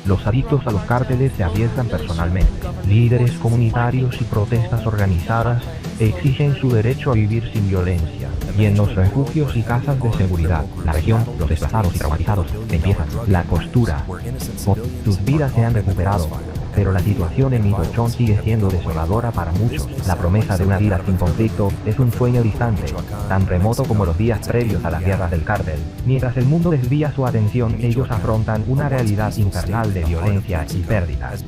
Los adictos a los cárteles se arriesgan personalmente. Líderes comunitarios y protestas organizadas exigen su derecho a vivir sin violencia. Y en los refugios y casas de seguridad, la región, los desplazados y traumatizados, empiezan la costura. Sus vidas se han recuperado, pero la situación en Michoacán sigue siendo desoladora para muchos. La promesa de una vida sin conflicto es un sueño distante, tan remoto como los días previos a las guerras del cártel. Mientras el mundo desvía su atención, ellos afrontan una realidad infernal de violencia y pérdidas.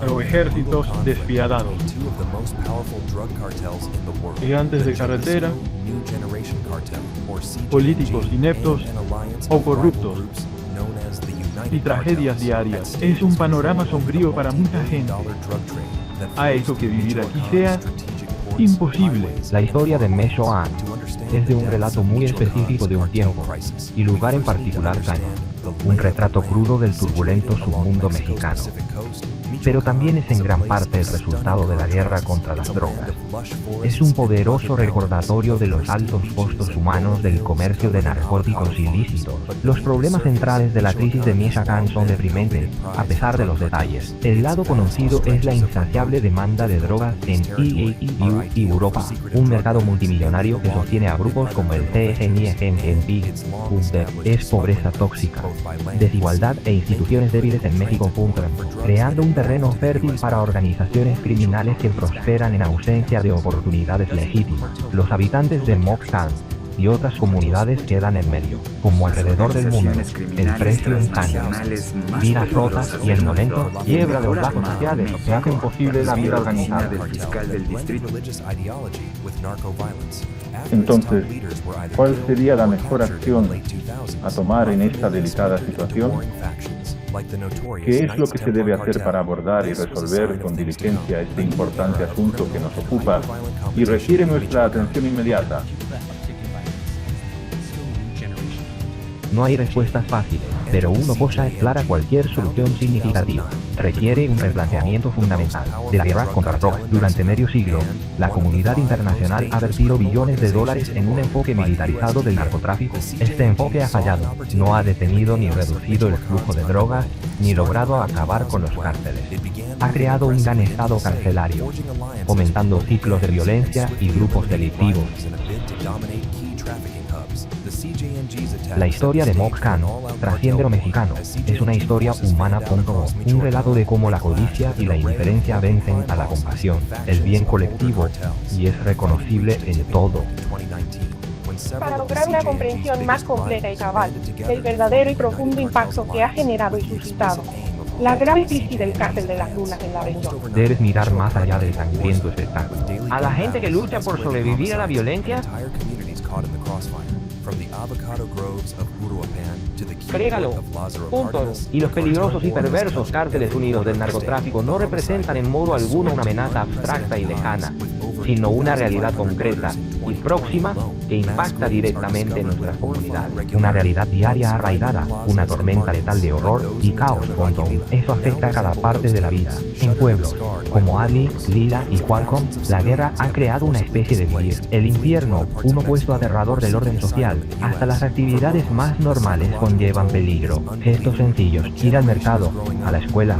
Los ejércitos despiadados, gigantes de carretera, políticos ineptos o corruptos, y tragedias diarias. Es un panorama sombrío para mucha gente. Ha hecho que vivir aquí sea imposible. La historia de Michoacán es de un relato muy específico de un tiempo y lugar en particular caña. Un retrato crudo del turbulento submundo mexicano. Pero también es en gran parte el resultado de la guerra contra las drogas. Es un poderoso recordatorio de los altos costos humanos del comercio de narcóticos ilícitos. Los problemas centrales de la crisis de Michoacán son deprimentes, a pesar de los detalles. El lado conocido es la insaciable demanda de drogas en EU y Europa, un mercado multimillonario que sostiene a grupos como el CNIGNP. Es pobreza tóxica, desigualdad e instituciones débiles en México, creando un terreno fértil para organizaciones criminales que prosperan en ausencia de oportunidades legítimas. Los habitantes de Moxcan y otras comunidades quedan en medio, como alrededor del mundo. El precio en caña, vidas rotas y el momento quiebra de los lazos sociales que hacen posible la vida organizada. Entonces, ¿cuál sería la mejor acción a tomar en esta delicada situación? ¿Qué es lo que se debe hacer para abordar y resolver con diligencia este importante asunto que nos ocupa y requiere nuestra atención inmediata? No hay respuestas fáciles, pero uno posa clara cualquier solución significativa. Requiere un replanteamiento fundamental de la guerra contra la droga. Durante medio siglo, la comunidad internacional ha vertido billones de dólares en un enfoque militarizado del narcotráfico. Este enfoque ha fallado. No ha detenido ni reducido el flujo de drogas, ni logrado acabar con los cárteles. Ha creado un gran estado carcelario, fomentando ciclos de violencia y grupos delictivos. La historia de Moxcan trasciende lo mexicano. Es una historia humana. Un relato de cómo la codicia y la indiferencia vencen a la compasión, el bien colectivo, y es reconocible en todo. Para lograr una comprensión más completa y cabal del verdadero y profundo impacto que ha generado y suscitado la grave crisis del cártel de las lunas en la región. Debes mirar más allá del sangriento espectáculo. A la gente que lucha por sobrevivir a la violencia, Frégalo, puntos. Y los peligrosos y perversos cárteles unidos del narcotráfico no representan en modo alguno una amenaza abstracta y lejana, sino una realidad concreta y próxima que impacta directamente en nuestras comunidades. Una realidad diaria arraigada, una tormenta letal de horror y caos. Eso afecta a cada parte de la vida. En pueblos como Ali, Lila y Qualcomm, la guerra ha creado una especie de vivir. El infierno, un opuesto aterrador del orden social. Hasta las actividades más normales conllevan peligro. Gestos sencillos, ir al mercado, a la escuela,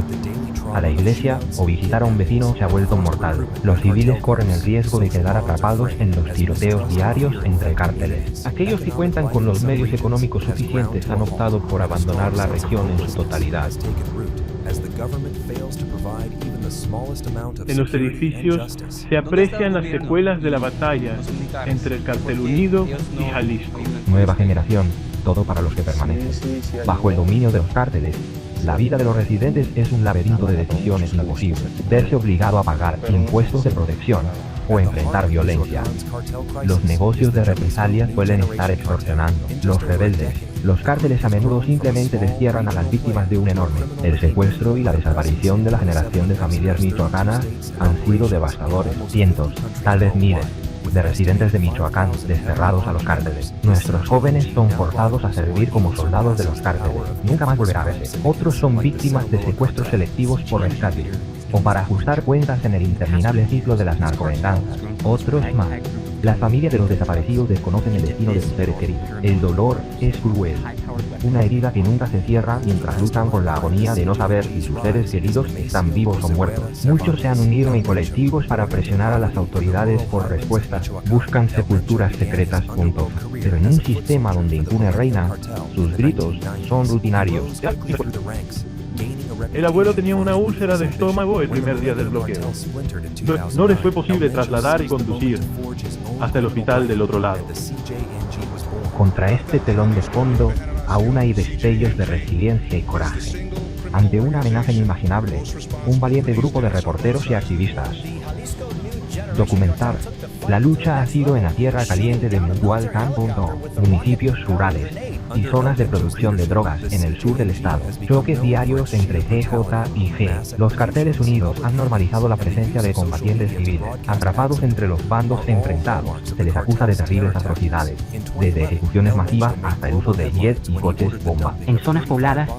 a la iglesia o visitar a un vecino se ha vuelto mortal. Los civiles corren el riesgo de quedar atrapados en los tiroteos diarios entre cárteles. Aquellos que cuentan con los medios económicos suficientes han optado por abandonar la región en su totalidad. En los edificios se aprecian las secuelas de la batalla entre el Cartel Unido y Jalisco. Nueva generación, todo para los que permanecen. Bajo el dominio de los cárteles, la vida de los residentes es un laberinto de decisiones imposibles. Verse obligado a pagar impuestos de protección o enfrentar violencia. Los negocios de represalias suelen estar extorsionando. Los rebeldes. Los cárteles a menudo simplemente destierran a las víctimas de un enorme. El secuestro y la desaparición de la generación de familias michoacanas han sido devastadores. Cientos, tal vez miles, de residentes de Michoacán desterrados a los cárteles. Nuestros jóvenes son forzados a servir como soldados de los cárteles. Nunca más volverá a verse. Otros son víctimas de secuestros selectivos por rescate o para ajustar cuentas en el interminable ciclo de las narcovenganzas. Otros más Las familias de los desaparecidos desconocen el destino de sus seres queridos. El dolor es cruel. Una herida que nunca se cierra mientras luchan con la agonía de no saber si sus seres queridos están vivos o muertos. Muchos se han unido en colectivos para presionar a las autoridades por respuestas. Buscan sepulturas secretas juntos. Pero en un sistema donde impune reina, sus gritos son rutinarios. El abuelo tenía una úlcera de estómago el primer día del bloqueo. No les fue posible trasladar y conducir hasta el hospital del otro lado. Contra este telón de fondo, aún hay destellos de resiliencia y coraje. Ante una amenaza inimaginable, un valiente grupo de reporteros y activistas. Documentar. La lucha ha sido en la tierra caliente de Mugualcan.do, municipios rurales y zonas de producción de drogas en el sur del estado. Choques diarios entre CJ y G. Los carteles unidos han normalizado la presencia de combatientes civiles, atrapados entre los bandos enfrentados. Se les acusa de terribles atrocidades, desde ejecuciones masivas hasta el uso de jets y coches bomba. En zonas pobladas,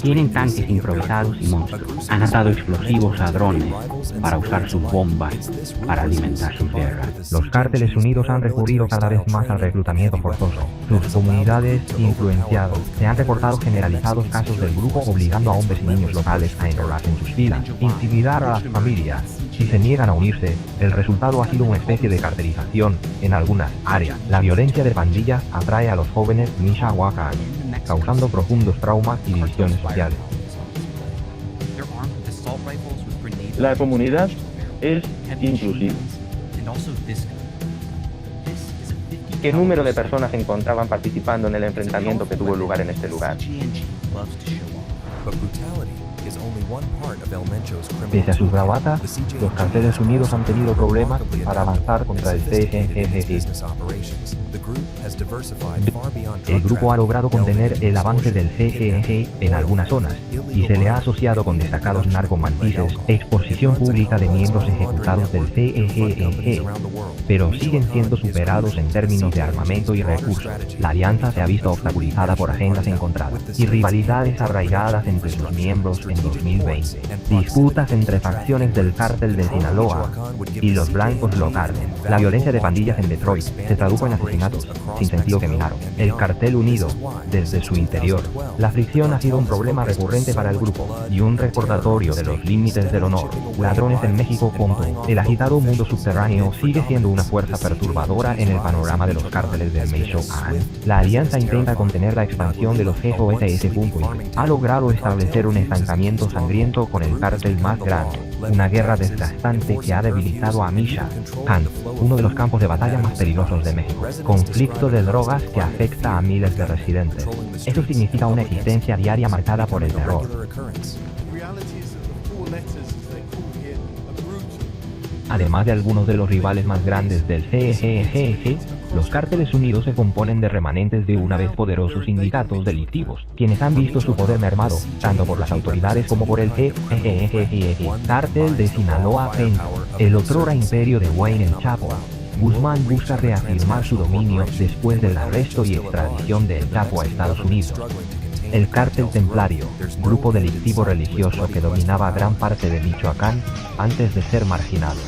tienen tanques improvisados y monstruos. Han atado explosivos a drones para usar sus bombas para alimentar sus guerras. Los cárteles unidos han recurrido cada vez más al reclutamiento forzoso. Sus comunidades influenciados. Se han reportado generalizados casos del grupo obligando a hombres y niños locales a enrolarse en sus filas, intimidar a las familias. Si se niegan a unirse, el resultado ha sido una especie de cartelización en algunas áreas. La violencia de pandillas atrae a los jóvenes Michoacán, causando profundos traumas y divisiones sociales. La comunidad es inclusiva. ¿Qué número de personas se encontraban participando en el enfrentamiento que tuvo lugar en este lugar? Pese a sus bravatas, los carteles unidos han tenido problemas para avanzar contra el CGG. El grupo ha logrado contener el avance del CGG en algunas zonas y se le ha asociado con destacados narcomantices, exposición pública de miembros ejecutados del CGG, pero siguen siendo superados en términos de armamento y recursos. La alianza se ha visto obstaculizada por agendas encontradas y rivalidades arraigadas entre sus miembros en 2020. Disputas entre facciones del cártel de Sinaloa y los blancos locales. La violencia de pandillas en Detroit se tradujo en asesinatos sin sentido que minaron el cartel unido desde su interior. La fricción ha sido un problema recurrente para el grupo y un recordatorio de los límites del honor. Ladrones en México. El agitado mundo subterráneo sigue siendo una fuerza perturbadora en el panorama de los cárteles del Michoacán. La alianza intenta contener la expansión de los GOSS. Ha logrado establecer un estancamiento sangriento con el cártel más grande. Una guerra desgastante que ha debilitado a Michoacán, uno de los campos de batalla más peligrosos de México. Conflicto de drogas que afecta a miles de residentes. Eso significa una existencia diaria marcada por el terror. Además de algunos de los rivales más grandes del CGG, los cárteles unidos se componen de remanentes de una vez poderosos sindicatos delictivos, quienes han visto su poder mermado, tanto por las autoridades como por el cártel de Sinaloa Penco, el otrora imperio de Wayne el Chapo. Guzmán busca reafirmar su dominio después del arresto y extradición de El Chapo a Estados Unidos. El cártel templario, grupo delictivo religioso que dominaba gran parte de Michoacán antes de ser marginado.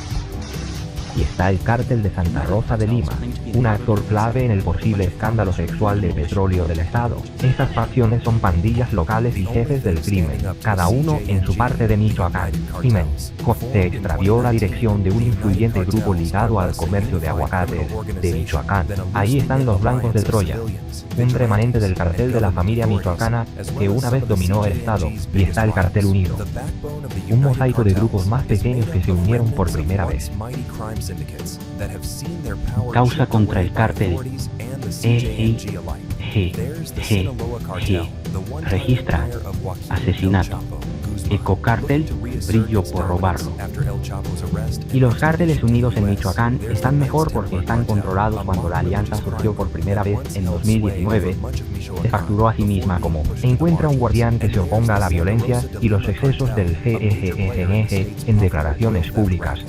Y está el cártel de Santa Rosa de Lima, un actor clave en el posible escándalo sexual de petróleo del estado. Estas facciones son pandillas locales y jefes del crimen, cada uno en su parte de Michoacán. Siemens se extravió la dirección de un influyente grupo ligado al comercio de aguacates de Michoacán. Ahí están los blancos de Troya, un remanente del cartel de la familia michoacana que una vez dominó el estado, y está el cartel unido, un mosaico de grupos más pequeños que se unieron por primera vez. Causa contra el cártel EGG. Registra asesinato. Ecocártel, brillo por robarlo. Y los cárteles unidos en Michoacán están mejor porque están controlados. Cuando la alianza surgió por primera vez en 2019, se facturó a sí misma como encuentra un guardián que se oponga a la violencia y los excesos del GGG en declaraciones públicas.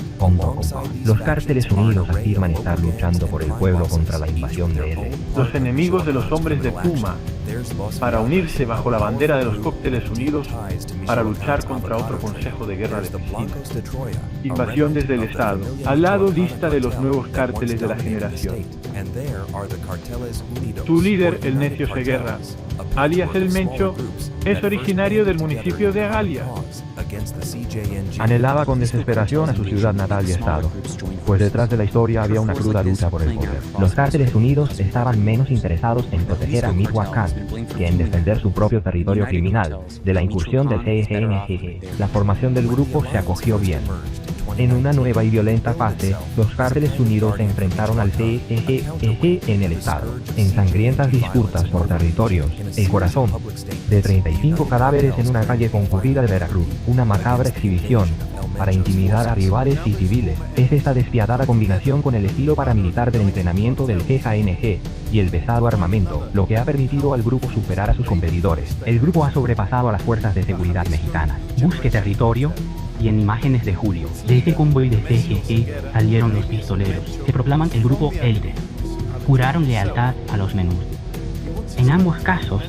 Los cárteles unidos afirman estar luchando por el pueblo contra la invasión de él. Los enemigos de los hombres de Puma, para unirse bajo la bandera de los cócteles unidos para luchar contra otro consejo Consejo de Guerra de Piscina. Invasión desde el Estado. Al lado lista de los nuevos cárteles de la generación. Su líder, el Necio Seguerra, alias El Mencho, es originario del municipio de Agalia. Anhelaba con desesperación a su ciudad natal y estado, pues detrás de la historia había una cruda lucha por el poder. Los cárteles unidos estaban menos interesados en proteger a Michoacán que en defender su propio territorio criminal de la incursión del CNG. La formación del grupo se acogió bien. En una nueva y violenta fase, los cárteles unidos se enfrentaron al CNG en el estado, en sangrientas disputas por territorios. El corazón de 35 cadáveres en una calle concurrida de Veracruz, una macabra exhibición para intimidar a rivales y civiles. Es esta despiadada combinación con el estilo paramilitar del entrenamiento del CNG y el pesado armamento, lo que ha permitido al grupo superar a sus competidores. El grupo ha sobrepasado a las fuerzas de seguridad mexicanas. Busque territorio. Y en imágenes de julio, de este convoy de CGG salieron los pistoleros. Se proclaman el grupo élite. Juraron lealtad a los menús. En ambos casos,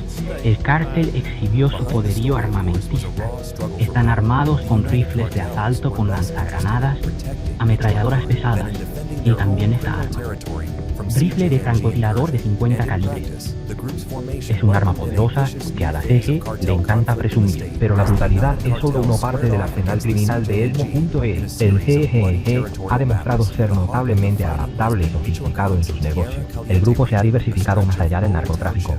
el cártel exhibió su poderío armamentista. Están armados con rifles de asalto con lanzagranadas, ametralladoras pesadas y también esta arma. Rifle de francotirador de 50 calibres. Es un arma poderosa que a la CG le encanta presumir, pero la brutalidad es solo una parte del arsenal criminal de Elmo.E. El CGG ha demostrado ser notablemente adaptable y sofisticado en sus negocios. El grupo se ha diversificado más allá del narcotráfico,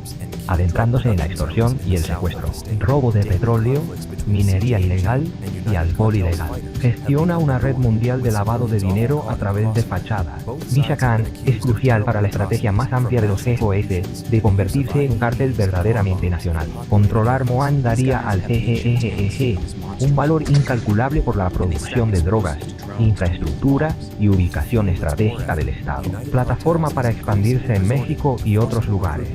adentrándose en la extorsión y el secuestro, robo de petróleo, minería ilegal y alcohol ilegal. Gestiona una red mundial de lavado de dinero a través de fachadas. Michoacán es crucial para la estrategia más amplia de los COS de convertirse en un cártel verdaderamente nacional. Controlar Moán daría al CGG un valor incalculable por la producción de drogas, infraestructura y ubicación estratégica del Estado. Plataforma para expandirse en México y otros lugares.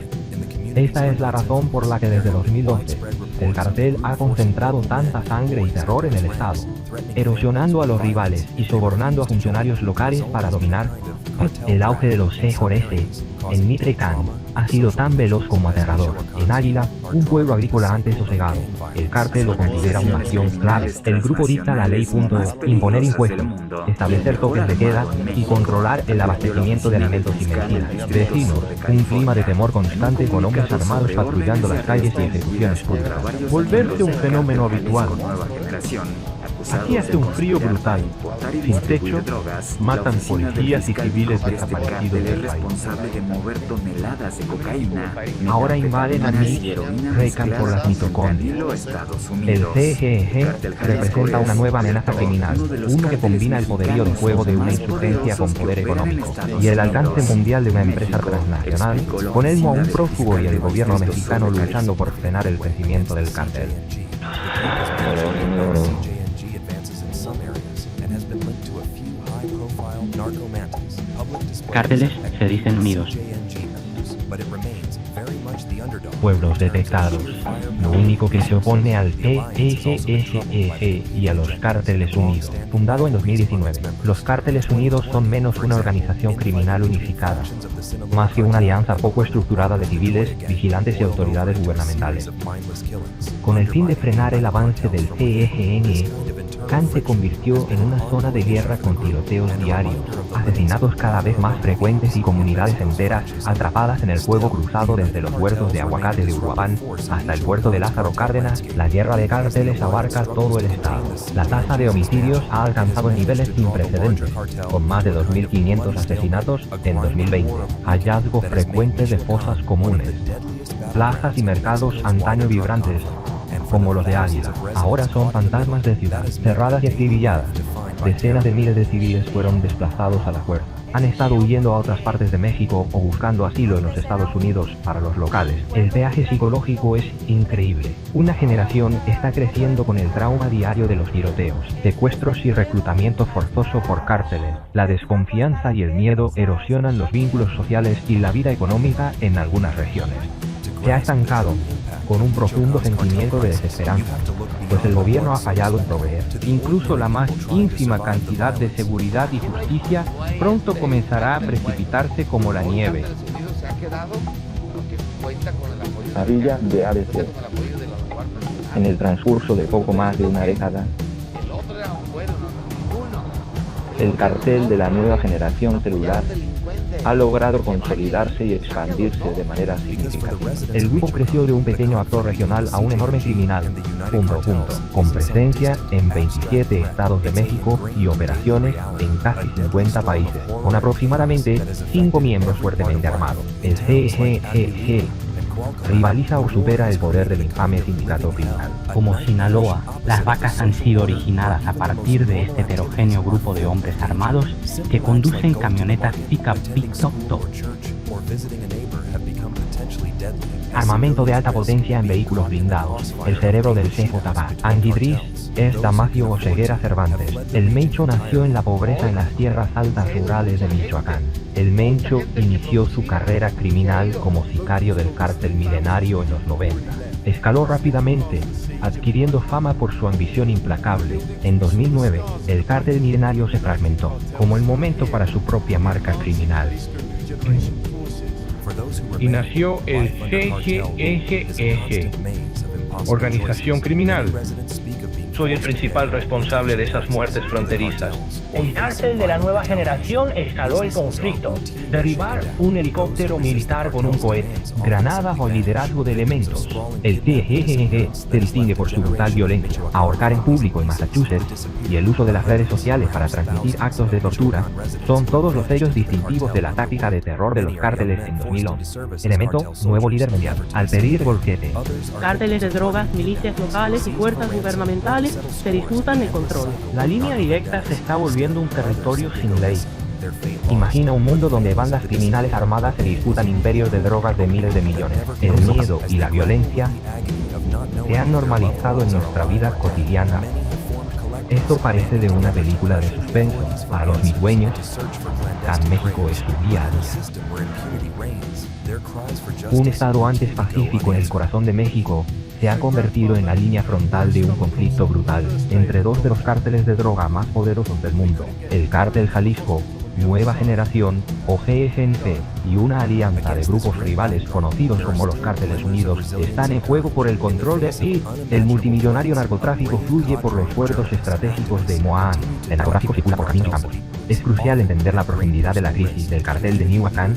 Esta es la razón por la que desde 2012 el cartel ha concentrado tanta sangre y terror en el Estado, erosionando a los rivales y sobornando a funcionarios locales para dominar. El auge de los CJS en Michoacán ha sido tan veloz como aterrador. En Águila, un pueblo agrícola antes sosegado, el cártel lo considera una acción clave. El grupo dicta la ley. Imponer impuestos, establecer toques de queda y controlar el abastecimiento de alimentos y medicinas. Vecinos, un clima de temor constante con hombres armados patrullando las calles y ejecuciones públicas. Volverse un fenómeno habitual. Aquí hace un frío brutal, sin techo, matan policías y civiles desaparecidos del país. Ahora invaden a Michoacán por las mitocondrias. El CGG representa una nueva amenaza criminal, uno que combina el poderío de fuego de una insurgencia con poder económico y el alcance mundial de una empresa transnacional, con Elmo a un prófugo y el gobierno mexicano luchando por frenar el crecimiento del cártel. Cárteles se dicen unidos. Pueblos detectados. Lo único que se opone al CGG y a los Cárteles Unidos. Fundado en 2019, los Cárteles Unidos son menos una organización criminal unificada, más que una alianza poco estructurada de civiles, vigilantes y autoridades gubernamentales. Con el fin de frenar el avance del CGN, Can se convirtió en una zona de guerra con tiroteos diarios, asesinatos cada vez más frecuentes y comunidades enteras atrapadas en el fuego cruzado desde los huertos de aguacate de Uruapan hasta el puerto de Lázaro Cárdenas. La guerra de cárteles abarca todo el estado. La tasa de homicidios ha alcanzado niveles sin precedentes, con más de 2.500 asesinatos en 2020, hallazgos frecuentes de fosas comunes, plazas y mercados antaño vibrantes, como los de Águila, ahora son fantasmas de ciudades cerradas y acribilladas. Decenas de miles de civiles fueron desplazados a la fuerza. Han estado huyendo a otras partes de México o buscando asilo en los Estados Unidos. Para los locales, el peaje psicológico es increíble. Una generación está creciendo con el trauma diario de los tiroteos, secuestros y reclutamiento forzoso por cárteles. La desconfianza y el miedo erosionan los vínculos sociales y la vida económica en algunas regiones. Se ha estancado, con un profundo sentimiento de desesperanza, pues el gobierno ha fallado en proveer. Incluso la más ínfima cantidad de seguridad y justicia pronto comenzará a precipitarse como la nieve. A Villa de ABC. En el transcurso de poco más de una década, El cartel de la nueva generación celular ha logrado consolidarse y expandirse de manera significativa. El grupo creció de un pequeño actor regional a un enorme criminal, con presencia en 27 estados de México y operaciones en casi 50 países, con aproximadamente 5 miembros fuertemente armados. El CGGG rivaliza o supera el poder del infame sindicato criminal. Como Sinaloa, las vacas han sido originadas a partir de este heterogéneo grupo de hombres armados que conducen camionetas pick-up Top. Armamento de alta potencia en vehículos blindados. El cerebro del CJB. Andy Driss es Damasio Oseguera Cervantes. El Mencho nació en la pobreza en las tierras altas rurales de Michoacán. El Mencho inició su carrera criminal como sicario del cártel milenario en los 90. Escaló rápidamente, adquiriendo fama por su ambición implacable. En 2009, el cártel milenario se fragmentó, como el momento para su propia marca criminal. Y nació el CGEGEG, organización criminal. Soy el principal responsable de esas muertes fronterizas. El cártel de la nueva generación escaló el conflicto. Derribar un helicóptero militar con un cohete. Granadas o liderazgo de elementos. El CGGG se distingue por su brutal violencia. Ahorcar en público en Massachusetts y el uso de las redes sociales para transmitir actos de tortura son todos los sellos distintivos de la táctica de terror de los cárteles en 2011. Elemento, nuevo líder mundial. Al pedir bolquete. Cárteles de drogas, milicias locales y fuerzas gubernamentales se disputan el control. La línea directa se está volviendo un territorio sin ley. Imagina un mundo donde bandas criminales armadas se disputan imperios de drogas de miles de millones. El miedo y la violencia se han normalizado en nuestra vida cotidiana. Esto parece de una película de suspenso. Para los migüeños, Can México es su día a día. Un estado antes pacífico en el corazón de México se ha convertido en la línea frontal de un conflicto brutal entre dos de los cárteles de droga más poderosos del mundo, el Cártel Jalisco, Nueva Generación o GSNC, y una alianza de grupos rivales conocidos como los Cárteles Unidos están en juego por el control de el multimillonario narcotráfico fluye por los puertos estratégicos de Moán. El narcotráfico circula por caminos y campos. Es crucial entender la profundidad de la crisis del cartel de Michoacán.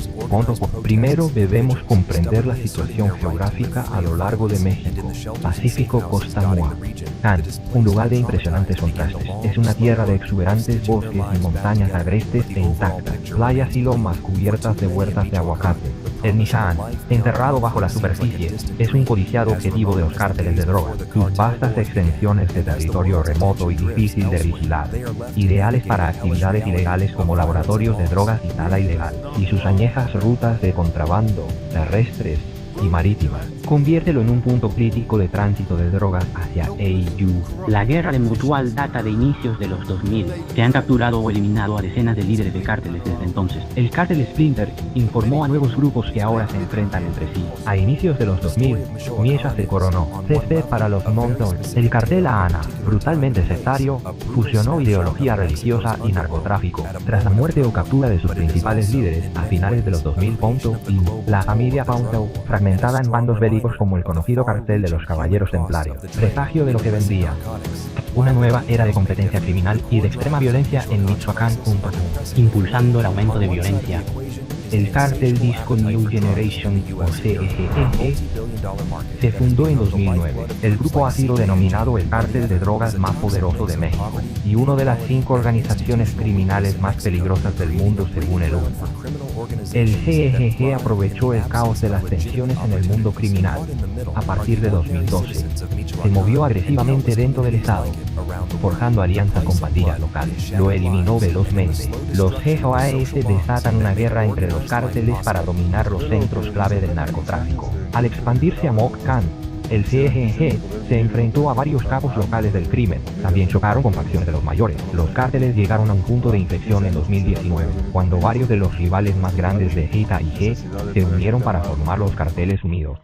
Primero debemos comprender la situación geográfica a lo largo de México. Pacífico, Costa Michoacán, un lugar de impresionantes contrastes. Es una tierra de exuberantes bosques y montañas agrestes e intactas, playas y lomas cubiertas de huertas de aguacate. El Michoacán, enterrado bajo la superficie, es un codiciado objetivo de los cárteles de droga. Sus vastas extensiones de territorio remoto y difícil de vigilar, ideales para actividades ilegales como laboratorios de drogas y tala ilegal, y sus añejas rutas de contrabando, terrestres y marítimas, conviértelo en un punto crítico de tránsito de drogas hacia AU. La guerra de Mutual data de inicios de los 2000. Se han capturado o eliminado a decenas de líderes de cárteles desde entonces. El cártel Splinter informó a nuevos grupos que ahora se enfrentan entre sí. A inicios de los 2000, Miesha se coronó CP para los Montones. El cartel AANA, brutalmente sectario, fusionó ideología religiosa y narcotráfico. Tras la muerte o captura de sus principales líderes a finales de los 2000, y la familia Ponto, fragmentada en bandos bélicos como el conocido cartel de los Caballeros Templarios, presagio de lo que vendría. Una nueva era de competencia criminal y de extrema violencia en Michoacán. Impulsando el aumento de violencia. El cártel Disco New Generation o CGG se fundó en 2009. El grupo ha sido denominado el cártel de drogas más poderoso de México y una de las 5 organizaciones criminales más peligrosas del mundo según el UNO. El CGG aprovechó el caos de las tensiones en el mundo criminal. A partir de 2012, se movió agresivamente dentro del Estado, forjando alianzas con pandillas locales. Lo eliminó velozmente. Los GOAS desatan una guerra entre los cárteles para dominar los centros clave del narcotráfico. Al expandirse a Michoacán, el CGG se enfrentó a varios capos locales del crimen. También chocaron con facciones de los mayores. Los cárteles llegaron a un punto de inflexión en 2019, cuando varios de los rivales más grandes de J y G se unieron para formar los Carteles Unidos.